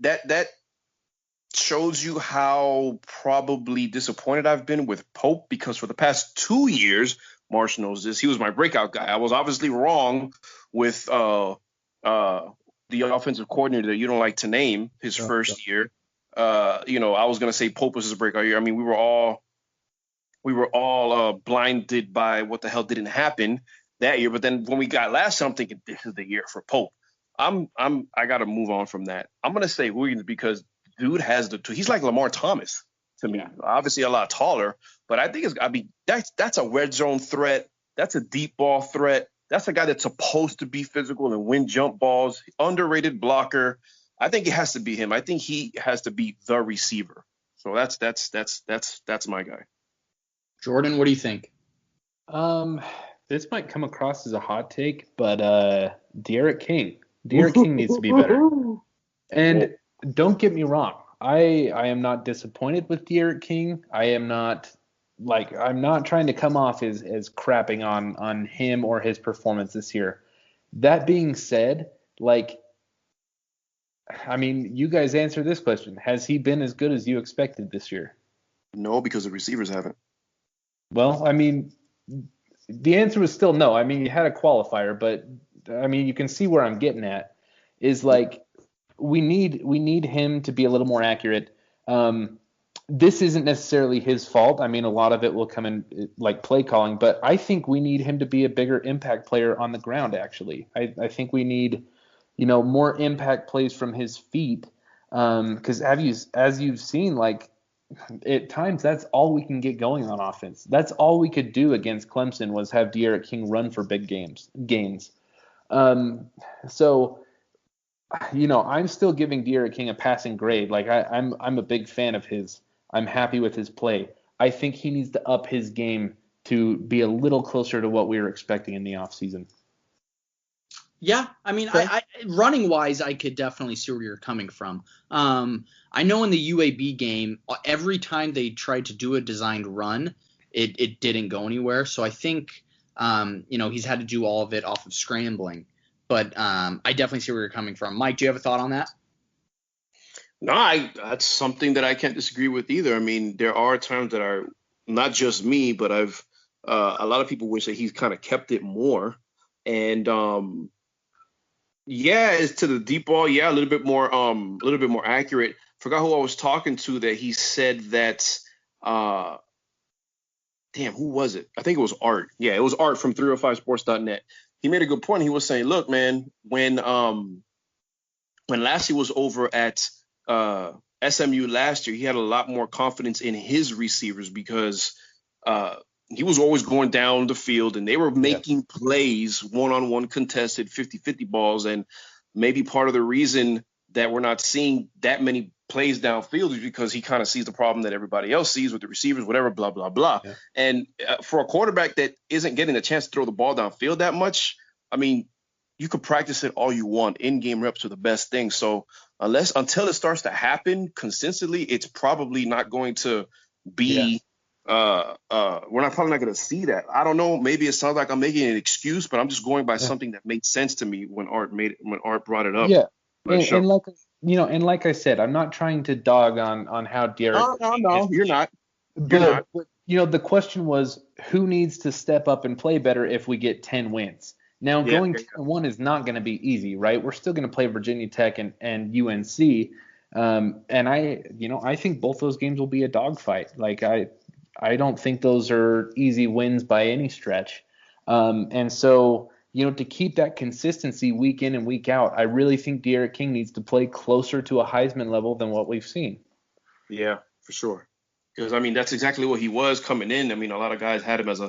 that shows you how probably disappointed I've been with Pope, because for the past 2 years, Marsh knows this, he was my breakout guy. I was obviously wrong with the offensive coordinator that you don't like to name his first year. I was going to say Pope was his breakout year. I mean, we were all blinded by what the hell didn't happen that year. But then when we got last year, I'm thinking this is the year for Pope. I got to move on from that. I'm going to say Williams because dude has he's like Lamar Thomas to me. Obviously a lot taller, but I think that's a red zone threat. That's a deep ball threat. That's a guy that's supposed to be physical and win jump balls. Underrated blocker. I think it has to be him. I think he has to be the receiver. So that's my guy. Jordan, what do you think? This might come across as a hot take, but De'Aaron King needs to be better. And don't get me wrong, I am not disappointed with De'Aaron King. I'm not trying to come off as crapping on him or his performance this year. That being said, you guys answer this question. Has he been as good as you expected this year? No, because the receivers haven't. Well, the answer was still no. You had a qualifier, but you can see where I'm getting at is we need him to be a little more accurate. This isn't necessarily his fault. A lot of it will come in play calling, but I think we need him to be a bigger impact player on the ground. Actually, I think we need more impact plays from his feet. Because as you've seen, at times that's all we can get going on offense. That's all we could do against Clemson was have De'Aaron King run for big gains. So I'm still giving De'Aaron King a passing grade. I'm a big fan of his. I'm happy with his play. I think he needs to up his game to be a little closer to what we were expecting in the offseason. Yeah, I running wise, I could definitely see where you're coming from. I know in the UAB game, every time they tried to do a designed run, it didn't go anywhere. So I think he's had to do all of it off of scrambling. But I definitely see where you're coming from. Mike, do you have a thought on that? No, that's something that I can't disagree with either. There are times that are not just me, but a lot of people wish that he's kind of kept it more. And it's to the deep ball. Yeah, a little bit more accurate. Forgot who I was talking to that he said that. Who was it? I think it was Art. Yeah, it was Art from 305sports.net. He made a good point. He was saying, look, man, when Lassie was over at SMU last year, he had a lot more confidence in his receivers because he was always going down the field and they were making plays, one-on-one contested 50-50 balls. And maybe part of the reason that we're not seeing that many plays downfield is because he kind of sees the problem that everybody else sees with the receivers, whatever, blah, blah, blah. Yeah. And for a quarterback that isn't getting a chance to throw the ball downfield that much, you could practice it all you want. In-game reps are the best thing. So until it starts to happen consistently, it's probably not going to be we're probably not going to see that. I don't know. Maybe it sounds like I'm making an excuse, but I'm just going by something that made sense to me when Art brought it up. Yeah. And like I said, I'm not trying to dog on how De'Aaron. No, you're not. But the question was who needs to step up and play better if we get 10 wins. Now going 10-1 is not going to be easy, right? We're still going to play Virginia Tech and UNC. And I think both those games will be a dogfight. I don't think those are easy wins by any stretch. And so, to keep that consistency week in and week out, I really think De'Aaron King needs to play closer to a Heisman level than what we've seen. Yeah, for sure. Because, that's exactly what he was coming in. A lot of guys had him as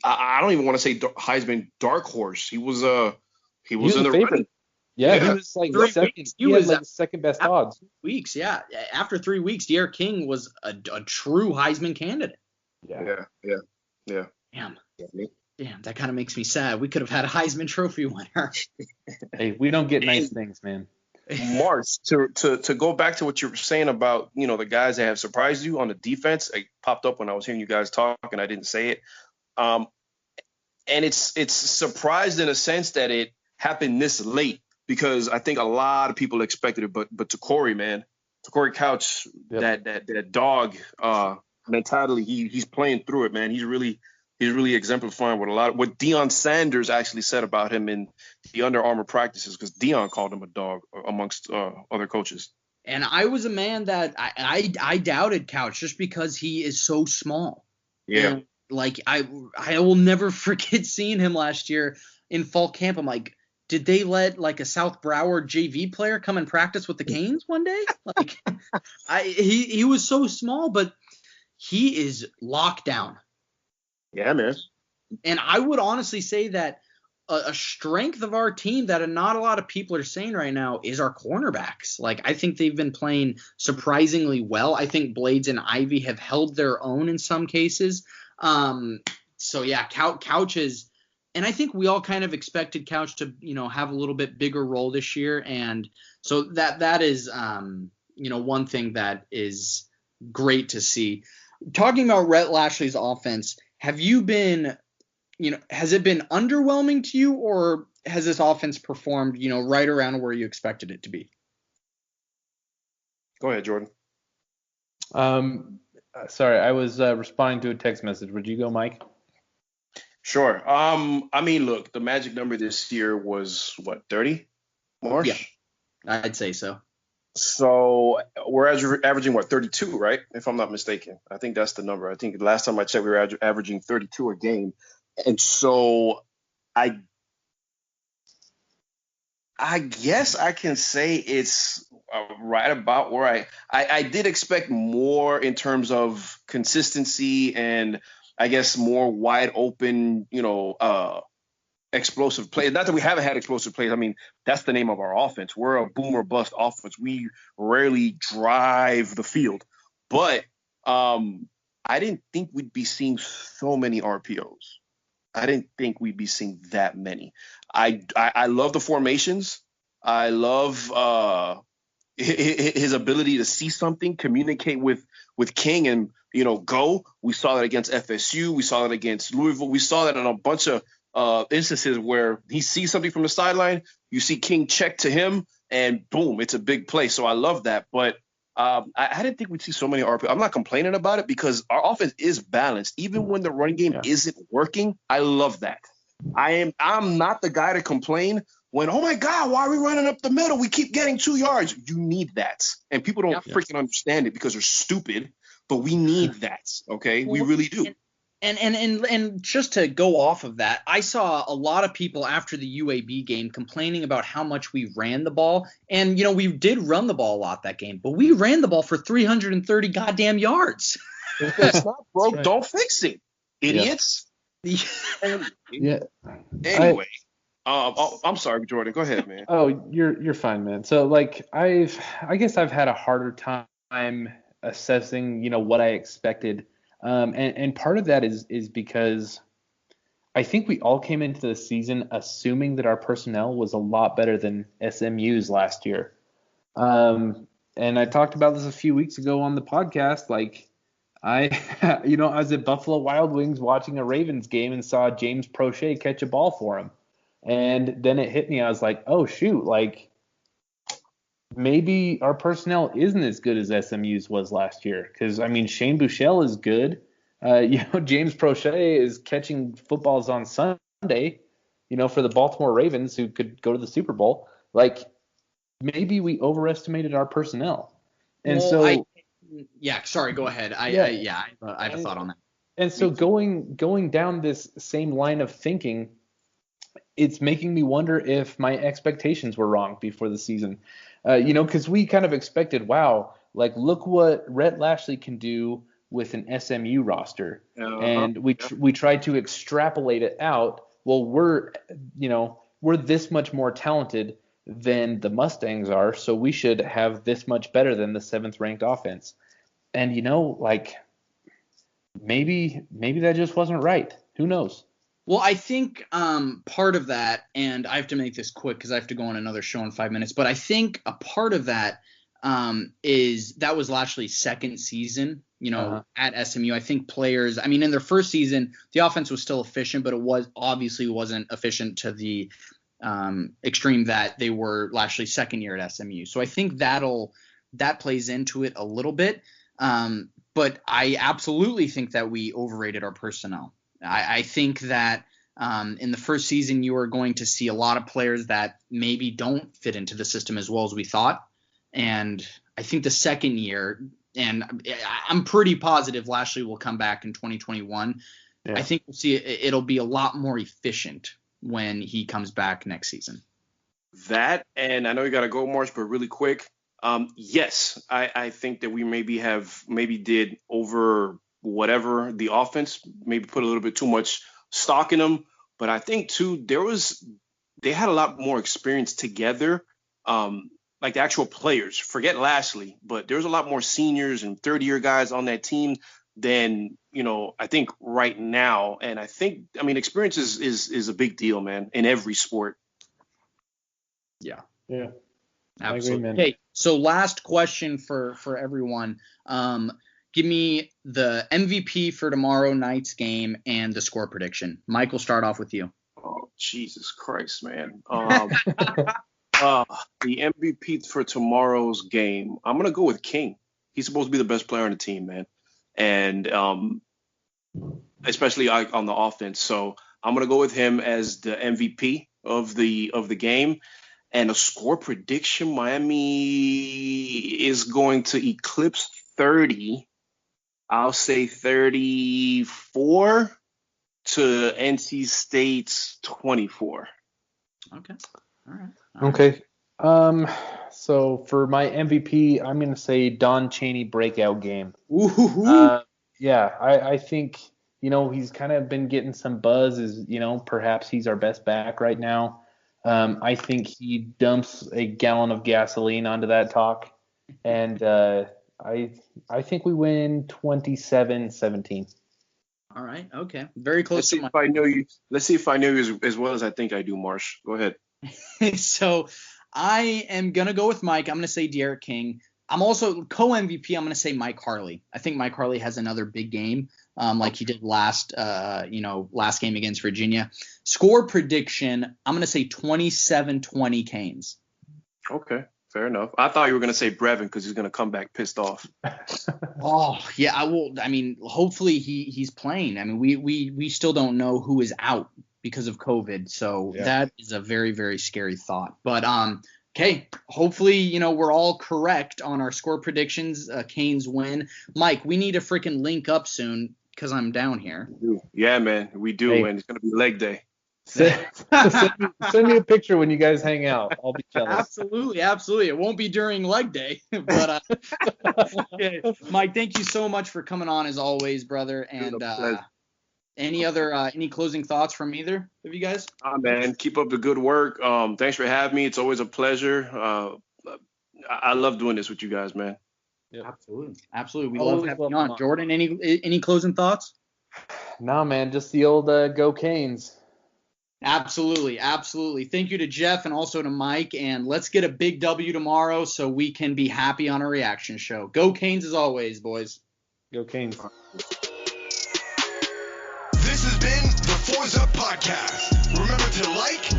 I don't even want to say Heisman dark horse. He was in the favorite. running. Yeah, he was second. He was second best odds. 3 weeks, yeah. After 3 weeks, De'Aaron King was a true Heisman candidate. Yeah. Damn, that kind of makes me sad. We could have had a Heisman Trophy winner. Hey, we don't get nice things, man. Mars, to go back to what you were saying about, the guys that have surprised you on the defense, it popped up when I was hearing you guys talk and I didn't say it. And it's surprised in a sense that it happened this late because I think a lot of people expected it, but Corey, man, Corey Couch, Yep. that dog mentality, he's playing through it, man. He's really exemplifying what Deion Sanders actually said about him in the Under Armour practices, because Deion called him a dog amongst other coaches. And I was a man that I doubted Couch just because he is so small. Yeah. And like I will never forget seeing him last year in fall camp. I'm like, did they let like a South Broward JV player come and practice with the Canes one day? Like he was so small, but he is locked down. Yeah, man. And I would honestly say that a strength of our team that not a lot of people are saying right now is our cornerbacks. Like, I think they've been playing surprisingly well. I think Blades and Ivy have held their own in some cases. So yeah, Couch is, and I think we all kind of expected Couch to, have a little bit bigger role this year. And so that is, one thing that is great to see. Talking about Rhett Lashley's offense, have you been, has it been underwhelming to you, or has this offense performed, right around where you expected it to be? Go ahead, Jordan. Sorry, I was responding to a text message. Would you go, Mike? Sure. I mean, look, the magic number this year was what, 30? Marsh? Yeah, I'd say so. So we're averaging what, 32, right? If I'm not mistaken. I think that's the number. I think the last time I checked, we were averaging 32 a game. And so I guess I can say it's right about where I did expect more in terms of consistency and I guess more wide open, explosive plays. Not that we haven't had explosive plays. I mean, that's the name of our offense. We're a boom or bust offense. We rarely drive the field. But I didn't think we'd be seeing so many RPOs. I didn't think we'd be seeing that many. I love the formations. I love his ability to see something, communicate with King, and go. We saw that against FSU. We saw that against Louisville. We saw that in a bunch of instances where he sees something from the sideline. You see King check to him, and boom, it's a big play. So I love that. But I didn't think we'd see so many RPO. I'm not complaining about it because our offense is balanced. Even when the running game isn't working, I love that. I'm not the guy to complain when, oh my God, why are we running up the middle? We keep getting 2 yards. You need that. And people don't freaking understand it because they're stupid, but we need that. Okay. We really do. And just to go off of that, I saw a lot of people after the UAB game complaining about how much we ran the ball. And, we did run the ball a lot that game, but we ran the ball for 330 goddamn yards. If it's not broke, right. Don't fix it, idiots. Yeah. Anyway, I'm sorry, Jordan. Go ahead, man. Oh, you're fine, man. So, like, I guess I've had a harder time assessing, what I expected. And part of that is because I think we all came into the season assuming that our personnel was a lot better than SMU's last year. And I talked about this a few weeks ago on the podcast. Like, I was at Buffalo Wild Wings watching a Ravens game and saw James Prochet catch a ball for him. And then it hit me. I was like, oh, shoot, like, maybe our personnel isn't as good as SMU's was last year. Because, I mean, Shane Buechele is good. James Prochet is catching footballs on Sunday, for the Baltimore Ravens who could go to the Super Bowl. Like, maybe we overestimated our personnel. And sorry, go ahead. I have a thought on that. And so going down this same line of thinking, it's making me wonder if my expectations were wrong before the season. Because we kind of expected, wow, like, look what Rhett Lashley can do with an SMU roster. And we tried to extrapolate it out. Well, we're this much more talented than the Mustangs are, so we should have this much better than the 7th ranked offense. And, maybe that just wasn't right. Who knows? Well, I think part of that, and I have to make this quick because I have to go on another show in 5 minutes, but I think a part of that is that was Lashley's second season, at SMU. I think players, in their first season, the offense was still efficient, but it wasn't efficient to the extreme that they were Lashley's 2nd year at SMU. So I think that plays into it a little bit. But I absolutely think that we overrated our personnel. I think that in the first season, you are going to see a lot of players that maybe don't fit into the system as well as we thought. And I think the 2nd year, and I'm pretty positive Lashley will come back in 2021. Yeah. I think we'll see it'll be a lot more efficient when he comes back next season. That, and I know you got to go, Marsh, but really quick. Yes, I think that we maybe did over whatever the offense, maybe put a little bit too much stock in them. But I think too, they had a lot more experience together. Like the actual players, forget Lashley, but there's a lot more seniors and 30-year guys on that team than, I think right now. And I think, experience is a big deal, man, in every sport. Yeah. Yeah. Absolutely. Okay, so last question for everyone. Give me the MVP for tomorrow night's game and the score prediction. Mike, we'll start off with you. Oh, Jesus Christ, man. The MVP for tomorrow's game, I'm going to go with King. He's supposed to be the best player on the team, man. And especially on the offense. So I'm going to go with him as the MVP of the game. And a score prediction, Miami is going to eclipse 30. I'll say 34 to NC State's 24. Okay. All right. Okay. So for my MVP, I'm going to say Don Chaney breakout game. Yeah, I think, he's kind of been getting some buzz as, perhaps he's our best back right now. I think he dumps a gallon of gasoline onto that talk. And I think we win 27-17. All right. Okay. Very close to Let's see if I know you as well as I think I do, Marsh. Go ahead. So I am going to go with Mike. I'm going to say Derek King. I'm also co-MVP. I'm going to say Mike Harley. I think Mike Harley has another big game like he did last game against Virginia. Score prediction, I'm going to say 27-20 Canes. Okay. Fair enough. I thought you were going to say Brevin because he's going to come back pissed off. Oh, yeah, I will. Hopefully he's playing. We still don't know who is out because of COVID. So That is a very, very scary thought. But, okay, hopefully, we're all correct on our score predictions. Canes win. Mike, we need to freaking link up soon because I'm down here. Yeah, man, we do. Hey. And it's going to be leg day. Send me a picture when you guys hang out. I'll be jealous. Absolutely. It won't be during leg day, but okay. Mike, thank you so much for coming on as always, brother. And any closing thoughts from either of you guys? Man, keep up the good work. Thanks for having me. It's always a pleasure. I love doing this with you guys, man. Yep. Absolutely. We love having you on. Jordan, any closing thoughts? No, man, just the old go Canes. Absolutely. Thank you to Jeff and also to Mike, and let's get a big W tomorrow so we can be happy on our reaction show. Go Canes as always, boys. Go Canes. This has been the Fours Up Podcast. Remember to like,